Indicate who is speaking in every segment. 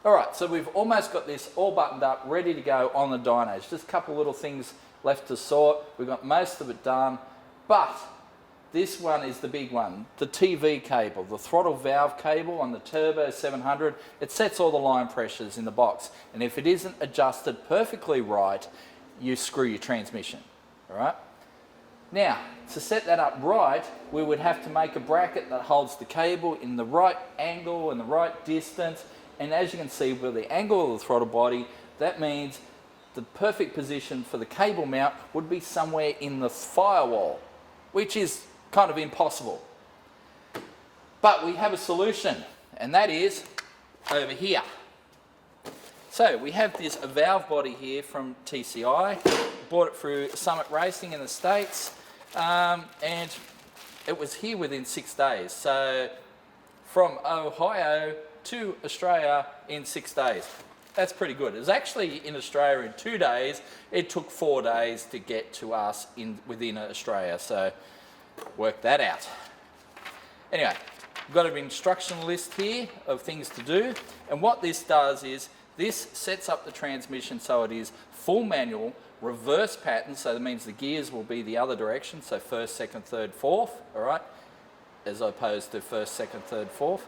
Speaker 1: All right, so we've almost got this all buttoned up, ready to go on the dynos. Just a couple little things left to sort. We've got most of it done, but this one is the big one, the TV cable, the throttle valve cable on the Turbo 700. It sets all the line pressures in the box, and if it isn't adjusted perfectly right, you screw your transmission, all right? Now, to set that up right, we would have to make a bracket that holds the cable in the right angle and the right distance. And as you can see with the angle of the throttle body, that means the perfect position for the cable mount would be somewhere in the firewall, which is kind of impossible. But we have a solution, and that is over here. So we have this valve body here from TCI, bought it through Summit Racing in the States, and it was here within 6 days. So from Ohio to Australia in 6 days. That's pretty good. It was actually in Australia in 2 days. It took 4 days to get to us within Australia, so work that out. Anyway, we've got an instruction list here of things to do, and what this does is this sets up the transmission so it is full manual, reverse pattern, so that means the gears will be the other direction, so first, second, third, fourth, all right, as opposed to first, second, third, fourth.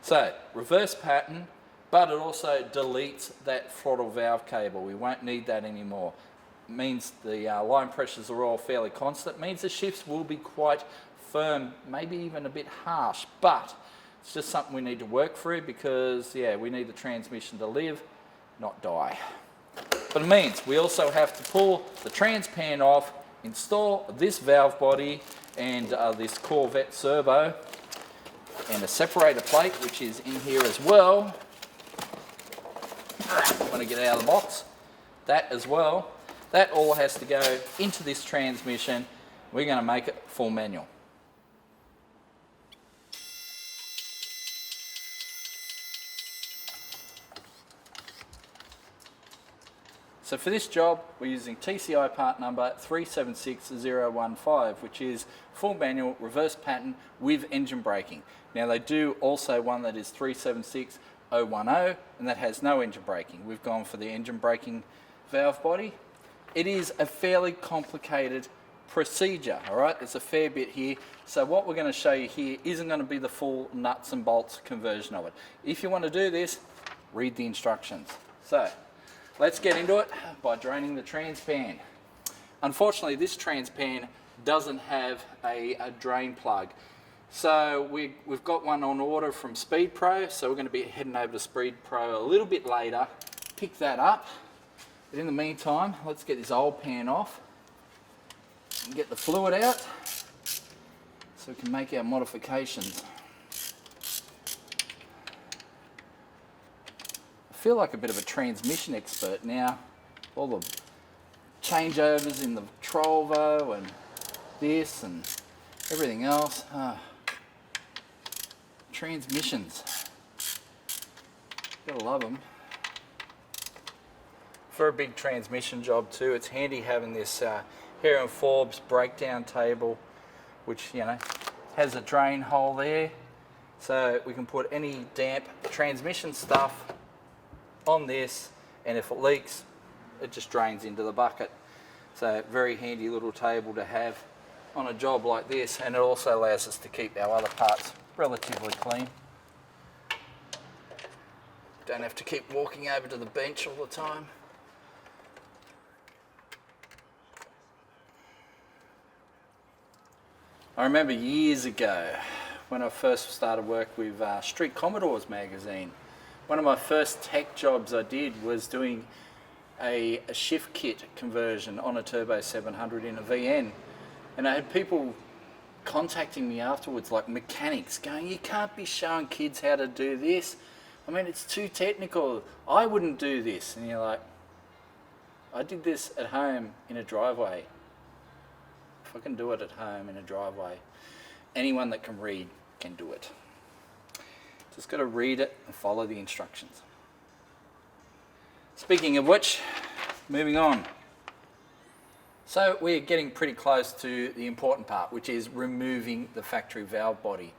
Speaker 1: So, reverse pattern, but it also deletes that throttle valve cable. We won't need that anymore. It means the line pressures are all fairly constant. It means the shifts will be quite firm, maybe even a bit harsh, but it's just something we need to work through because, yeah, we need the transmission to live, not die. But it means we also have to pull the transpan off, install this valve body and this Corvette Servo, and a separator plate, which is in here as well. When I get it out of the box, that as well. That all has to go into this transmission. We're going to make it full manual. So for this job, we're using TCI part number 376015, which is full manual reverse pattern with engine braking. Now they do also one that is 376010, and that has no engine braking. We've gone for the engine braking valve body. It is a fairly complicated procedure, all right? There's a fair bit here. So what we're going to show you here isn't going to be the full nuts and bolts conversion of it. If you want to do this, read the instructions. So let's get into it by draining the transpan. Unfortunately, this transpan doesn't have a drain plug. So we've got one on order from Speed Pro, so we're going to be heading over to Speed Pro a little bit later, pick that up. But in the meantime, let's get this old pan off and get the fluid out so we can make our modifications. I feel like a bit of a transmission expert now. All the changeovers in the Trovo and this and everything else. Transmissions. Gotta love them. For a big transmission job too, it's handy having this Hare and Forbes breakdown table, which, you know, has a drain hole there, so we can put any damp transmission stuff on this, and if it leaks, it just drains into the bucket. So very handy little table to have on a job like this, and it also allows us to keep our other parts relatively clean. Don't have to keep walking over to the bench all the time. I remember years ago when I first started work with Street Commodores magazine, one of my first tech jobs I did was doing a shift kit conversion on a Turbo 700 in a VN, and I had people contacting me afterwards, like mechanics, going, "You can't be showing kids how to do this. I mean, it's too technical. I wouldn't do this." And you're like, I did this at home in a driveway. If I can do it at home in a driveway, anyone that can read can do it. Just got to read it and follow the instructions. Speaking of which, moving on. So we're getting pretty close to the important part, which is removing the factory valve body.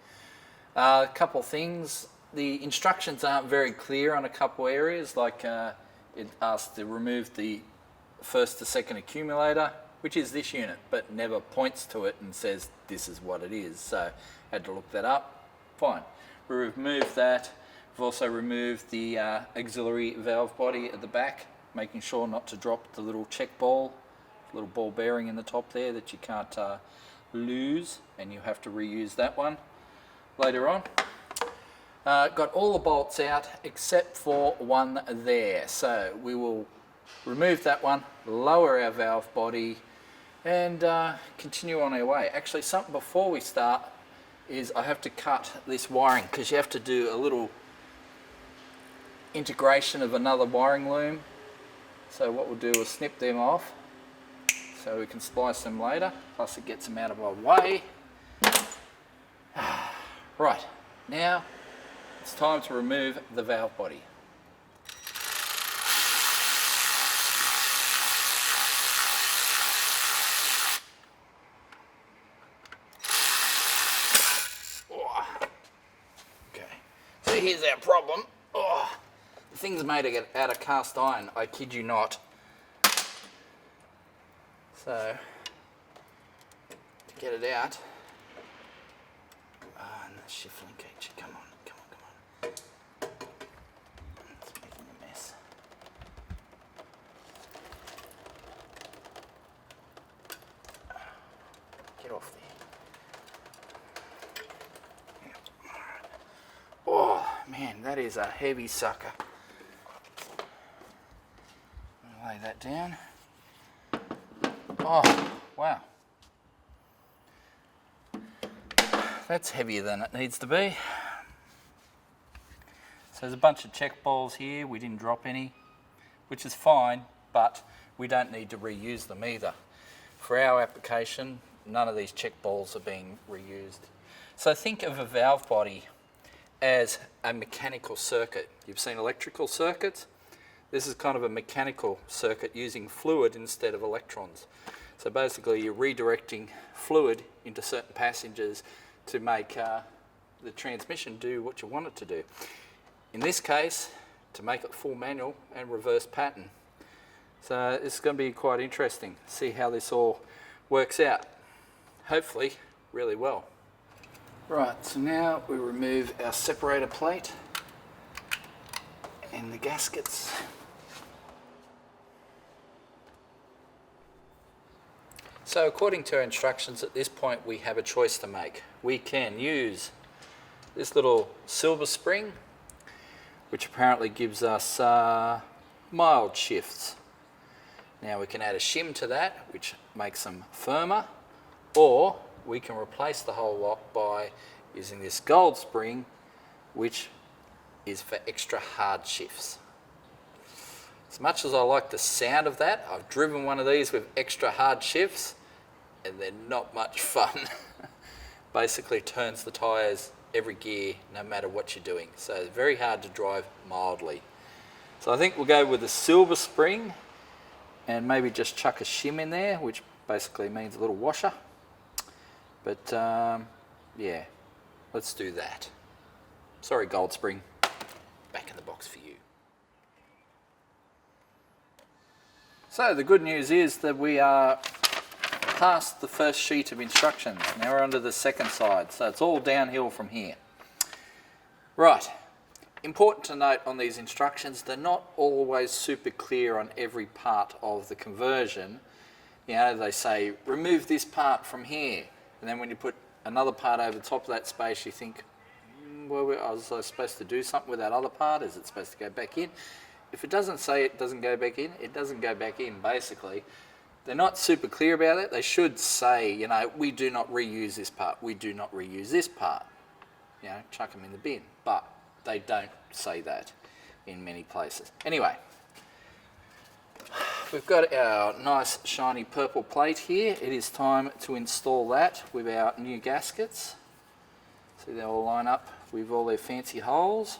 Speaker 1: A couple of things. the instructions aren't very clear on a couple areas, like it asks to remove the first to second accumulator, which is this unit, but never points to it and says this is what it is. So I had to look that up. Fine. We removed that. We've also removed the auxiliary valve body at the back, making sure not to drop the little check ball, little ball bearing in the top there that you can't lose, and you have to reuse that one later on. Got all the bolts out except for one there, so we will remove that one, lower our valve body, and continue on our way. Actually, something before we start is I have to cut this wiring, because you have to do a little integration of another wiring loom. So what we'll do is snip them off so we can splice them later, plus it gets them out of our way. Right, now it's time to remove the valve body. Okay, so here's our problem. The thing's made out of cast iron, I kid you not. So, to get it out, and the shift linkage, come on. It's making a mess. Get off there. Oh man, that is a heavy sucker. Lay that down. Oh, wow. That's heavier than it needs to be. So there's a bunch of check balls here. We didn't drop any, which is fine, but we don't need to reuse them either. For our application, none of these check balls are being reused. So think of a valve body as a mechanical circuit. You've seen electrical circuits. This is kind of a mechanical circuit using fluid instead of electrons. So basically you're redirecting fluid into certain passages to make the transmission do what you want it to do. In this case, to make it full manual and reverse pattern. So it's going to be quite interesting to see how this all works out. Hopefully really well. Right, so now we remove our separator plate and the gaskets. So according to our instructions, at this point we have a choice to make. We can use this little silver spring, which apparently gives us mild shifts. Now we can add a shim to that, which makes them firmer, or we can replace the whole lot by using this gold spring, which is for extra hard shifts. As much as I like the sound of that, I've driven one of these with extra hard shifts, and they're not much fun. Basically turns the tyres every gear no matter what you're doing. So it's very hard to drive mildly. So I think we'll go with the silver spring and maybe just chuck a shim in there, which basically means a little washer. But yeah, let's do that. Sorry, gold spring. Back in the box for you. So the good news is that we are past the first sheet of instructions. Now we're onto the second side, so it's all downhill from here. Right, important to note on these instructions, they're not always super clear on every part of the conversion. You know, they say remove this part from here, and then when you put another part over the top of that space, you think, well, was I supposed to do something with that other part? Is it supposed to go back in? If it doesn't say it doesn't go back in, it doesn't go back in, basically. They're not super clear about it. They should say, you know, we do not reuse this part. We do not reuse this part. You know, chuck them in the bin. But they don't say that in many places. Anyway, we've got our nice shiny purple plate here. It is time to install that with our new gaskets. See, they all line up with all their fancy holes.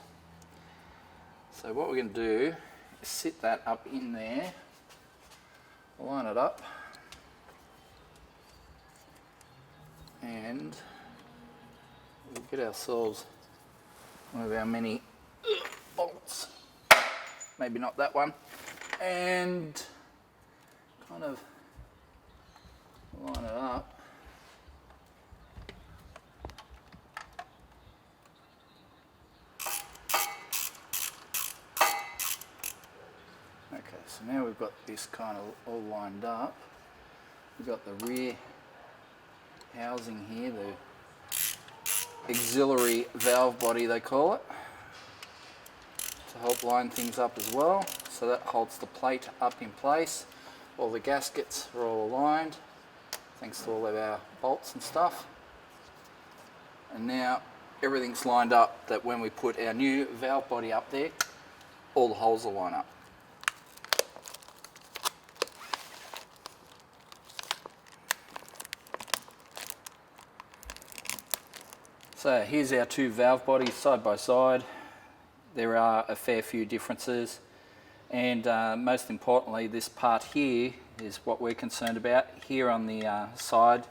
Speaker 1: So what we're going to do is sit that up in there. Line it up, and we'll get ourselves one of our many bolts. Maybe not that one. And kind of line it up. Okay, so now we've got this kind of all lined up. We've got the rear housing here, the auxiliary valve body they call it, to help line things up as well. So that holds the plate up in place. All the gaskets are all aligned, thanks to all of our bolts and stuff. And now everything's lined up that when we put our new valve body up there, all the holes will line up. So here's our two valve bodies side by side. There are a fair few differences, and most importantly, this part here is what we're concerned about. Here on the side,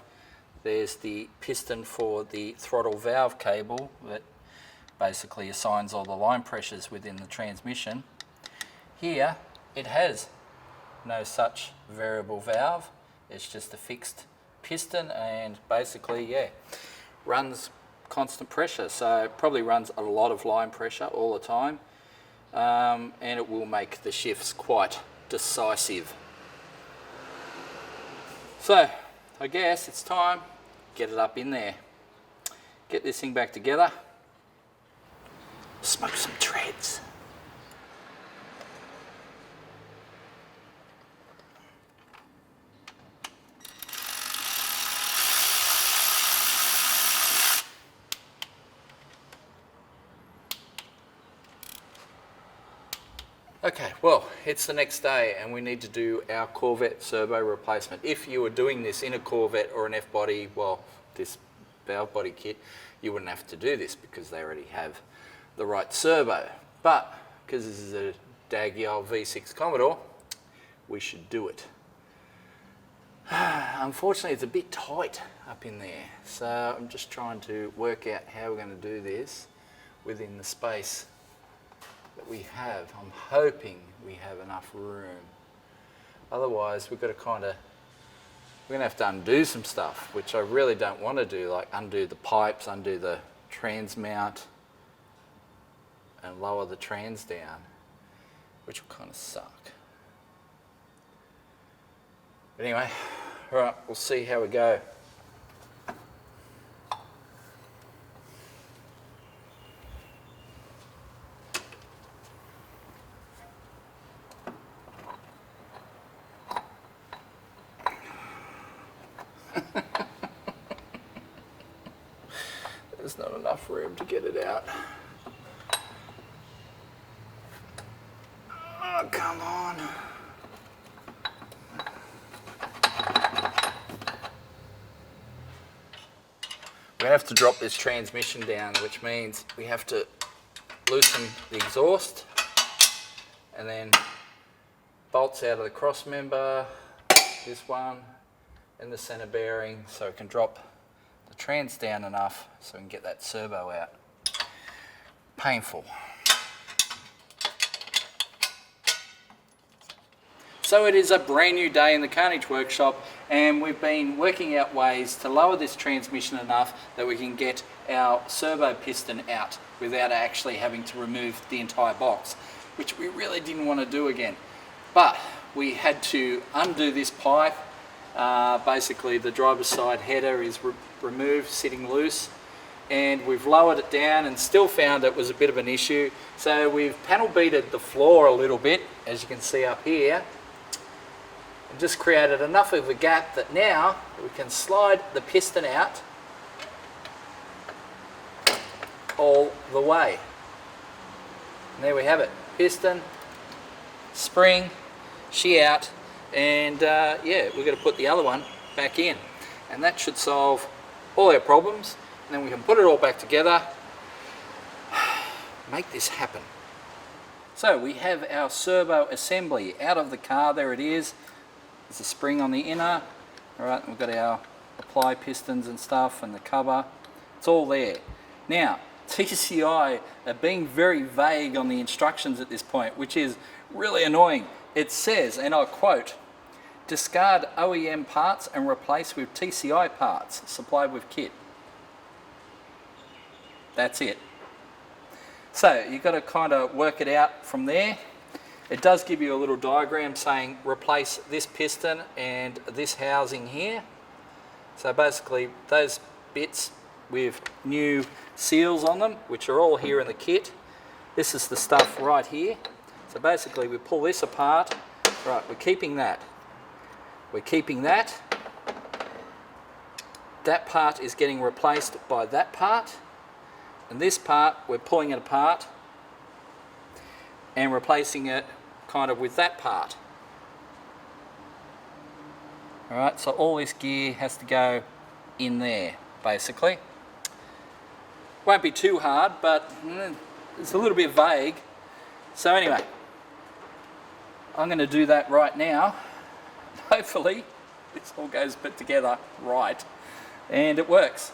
Speaker 1: there's the piston for the throttle valve cable that basically assigns all the line pressures within the transmission. Here, it has no such variable valve. It's just a fixed piston, and basically, yeah, runs constant pressure, so it probably runs a lot of line pressure all the time, and it will make the shifts quite decisive. So I guess it's time, get it up in there, get this thing back together, smoke some treads. Okay, well, it's the next day and we need to do our Corvette servo replacement. If you were doing this in a Corvette or an F-body, well, this valve body kit, you wouldn't have to do this because they already have the right servo. But because this is a daggy old V6 Commodore, we should do it. Unfortunately, it's a bit tight up in there, so I'm just trying to work out how we're going to do this within the space that we have. I'm hoping we have enough room. Otherwise, we've got to we're going to have to undo some stuff, which I really don't want to do, like undo the pipes, undo the trans mount, and lower the trans down, which will kind of suck. But anyway, all right, we'll see how we go. There's not enough room to get it out. Oh, come on. We're going to have to drop this transmission down, which means we have to loosen the exhaust and then bolts out of the cross member, this one, and the center bearing, so it can drop the trans down enough so we can get that servo out. Painful. So it is a brand new day in the Carnage workshop, and we've been working out ways to lower this transmission enough that we can get our servo piston out without actually having to remove the entire box, which we really didn't want to do again. But we had to undo this pipe. Basically the driver's side header is removed, sitting loose, and we've lowered it down and still found it was a bit of an issue. So we've panel beaded the floor a little bit, as you can see up here, and just created enough of a gap that now we can slide the piston out all the way. And there we have it, piston, spring, she out, and yeah, we're going to put the other one back in, and that should solve all our problems, and then we can put it all back together, make this happen. So we have our servo assembly out of the car. There it is. There's a spring on the inner. All right, we've got our apply pistons and stuff and the cover. It's all there. Now, TCI are being very vague on the instructions at this point, which is really annoying. It says, and I quote, discard OEM parts and replace with TCI parts supplied with kit. That's it. So you've got to kind of work it out from there. It does give you a little diagram saying replace this piston and this housing here. So basically those bits with new seals on them, which are all here in the kit. This is the stuff right here. So basically we pull this apart. Right, we're keeping that. We're keeping that. That part is getting replaced by that part. And this part, we're pulling it apart and replacing it kind of with that part. Alright, so all this gear has to go in there, basically. Won't be too hard, but it's a little bit vague. So anyway, I'm going to do that right now. Hopefully, this all goes put together right, and it works.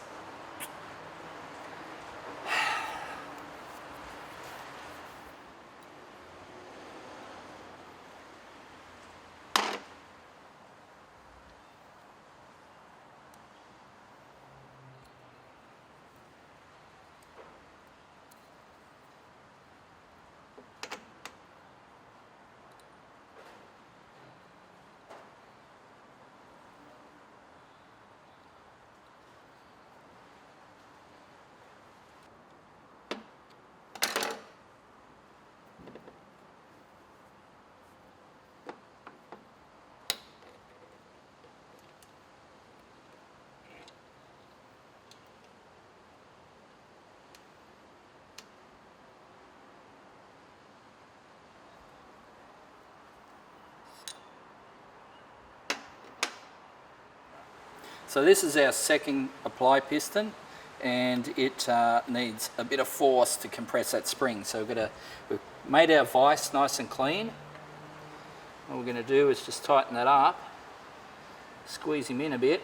Speaker 1: So this is our second apply piston, and it needs a bit of force to compress that spring. So we've made our vise nice and clean. What we're going to do is just tighten that up, squeeze him in a bit,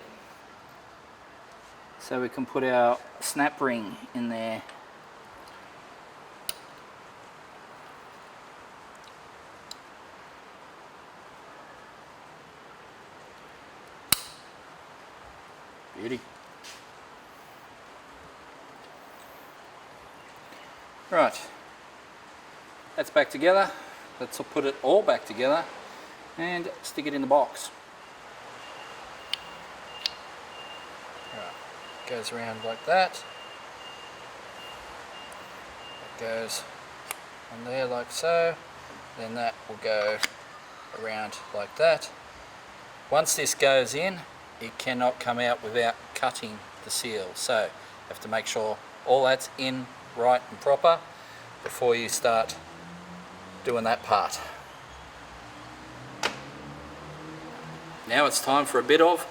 Speaker 1: so we can put our snap ring in there. Beauty. Right, that's back together. Let's put it all back together and stick it in the box. Right. Goes around like that. It goes on there like so. Then that will go around like that. Once this goes in, it cannot come out without cutting the seal. So you have to make sure all that's in right and proper before you start doing that part. Now it's time for a bit of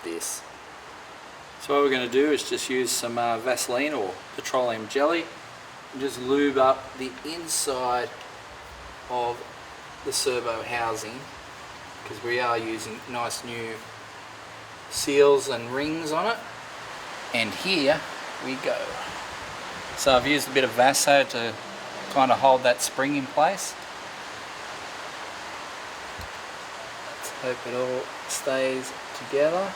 Speaker 1: this. So what we're going to do is just use some Vaseline or petroleum jelly and just lube up the inside of the servo housing, because we are using nice new seals and rings on it. And here we go. So I've used a bit of Vaso to kind of hold that spring in place. Let's hope it all stays together.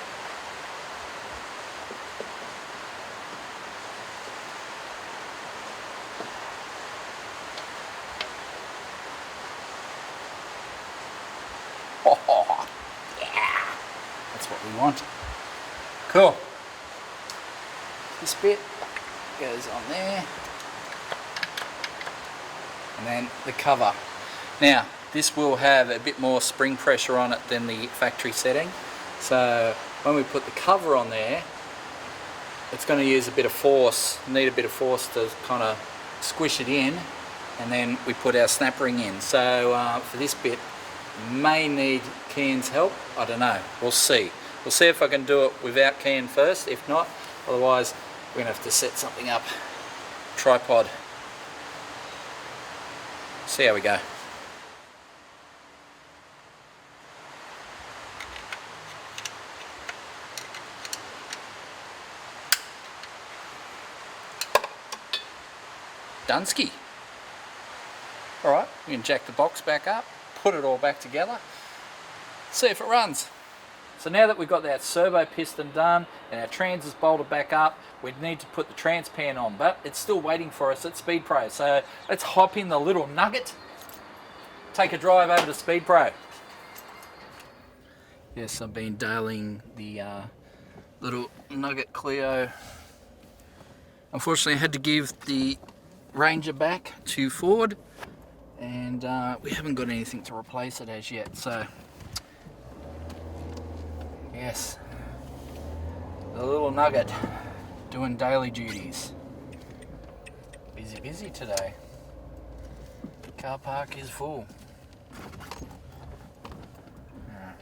Speaker 1: Oh, yeah, that's what we want. Cool. This bit goes on there, and then the cover. Now this will have a bit more spring pressure on it than the factory setting, so when we put the cover on there, it's going to use a bit of force, need a bit of force to kind of squish it in, and then we put our snap ring in. So for this bit, may need Kian's help. I don't know, we'll see. We'll see if I can do it without Kian first. If not, otherwise we're going to have to set something up, tripod. See how we go. Dunsky. Alright, we can jack the box back up, put it all back together, see if it runs. So now that we've got that servo piston done and our trans is bolted back up, we need to put the trans pan on, but it's still waiting for us at Speed Pro. So let's hop in the little Nugget, take a drive over to Speed Pro. Yes, I've been dialing the little Nugget Clio. Unfortunately, I had to give the Ranger back to Ford, and we haven't got anything to replace it as yet. So yes, the little Nugget doing daily duties. Busy today. The car park is full. Alright,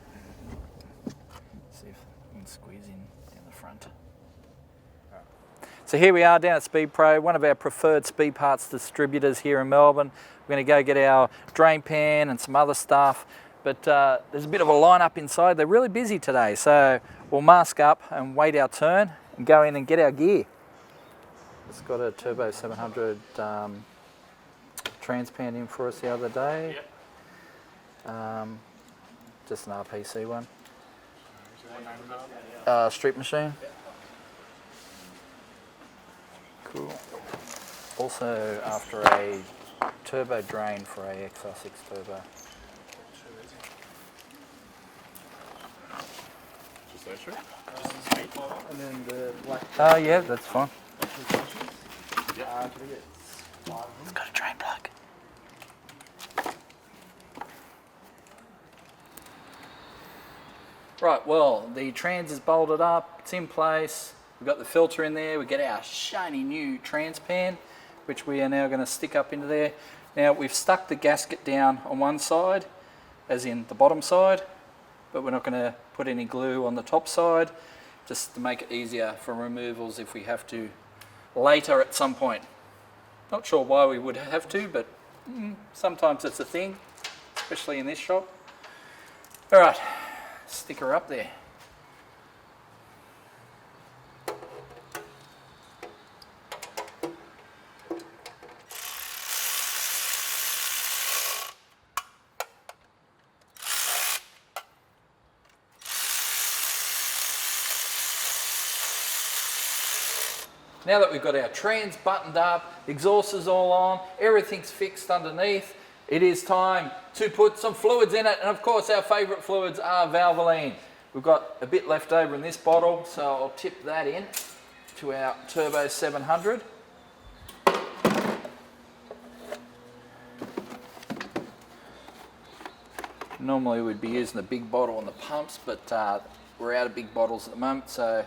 Speaker 1: see if we can squeeze in down the front. So here we are down at Speed Pro, one of our preferred speed parts distributors here in Melbourne. We're going to go get our drain pan and some other stuff, but there's a bit of a lineup inside. They're really busy today, so we'll mask up and wait our turn and go in and get our gear. It's got a Turbo 700 trans pan in for us the other day. Yep. Just an RPC one. Street Machine. Yep. Cool. Also after a turbo drain for a XR6 turbo.
Speaker 2: Just those two?
Speaker 3: And then the black.
Speaker 1: Yeah, that's fine.
Speaker 2: Yeah.
Speaker 1: It's got a drain plug. Right, well, the trans is bolted up, it's in place. We've got the filter in there. We get our shiny new trans pan, which we are now going to stick up into there. Now we've stuck the gasket down on one side, as in the bottom side, but we're not going to put any glue on the top side, just to make it easier for removals if we have to later at some point. Not sure why we would have to, but sometimes it's a thing, especially in this shop. All right, stick her up there. Now that we've got our trans buttoned up, the exhaust is all on, everything's fixed underneath, it is time to put some fluids in it, and of course our favourite fluids are Valvoline. We've got a bit left over in this bottle, so I'll tip that in to our Turbo 700. Normally we'd be using the big bottle on the pumps, but we're out of big bottles at the moment, so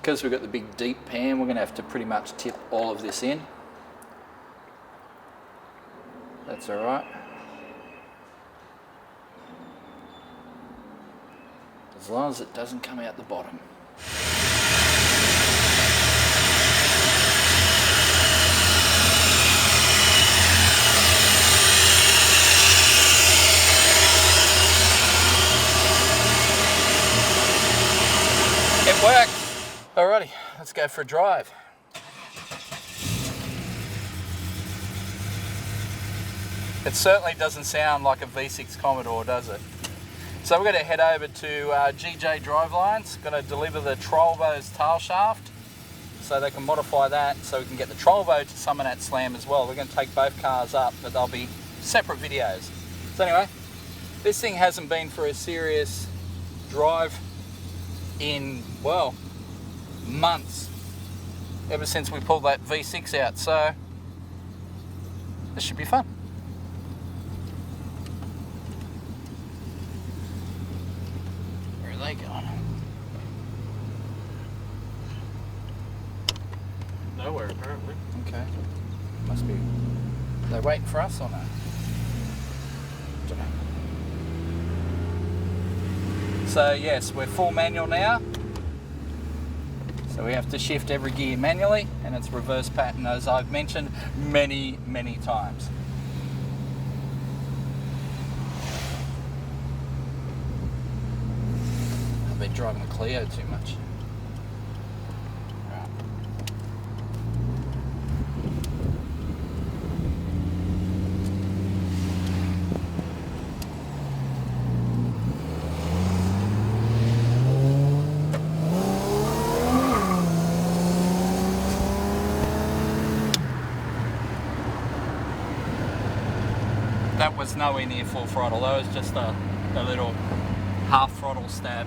Speaker 1: because we've got the big deep pan, we're going to have to pretty much tip all of this in. That's all right. As long as it doesn't come out the bottom. It works. Alrighty, let's go for a drive. It certainly doesn't sound like a V6 Commodore, does it? So we're going to head over to GJ Drivelines, going to deliver the Trollvo's tail shaft so they can modify that so we can get the Trollvo to Summernats Slam as well. We're going to take both cars up, but they'll be separate videos. So anyway, this thing hasn't been for a serious drive in, well, months, ever since we pulled that V6 out, so this should be fun. Where are they going?
Speaker 2: Nowhere, apparently.
Speaker 1: Okay, must be, are they waiting for us or no? Dunno. So yes, we're full manual now. So we have to shift every gear manually, and it's reverse pattern as I've mentioned many, many times. I've been driving the Clio too much. Right. That was nowhere near full throttle, that was just a little half throttle stab.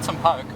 Speaker 1: Some poke.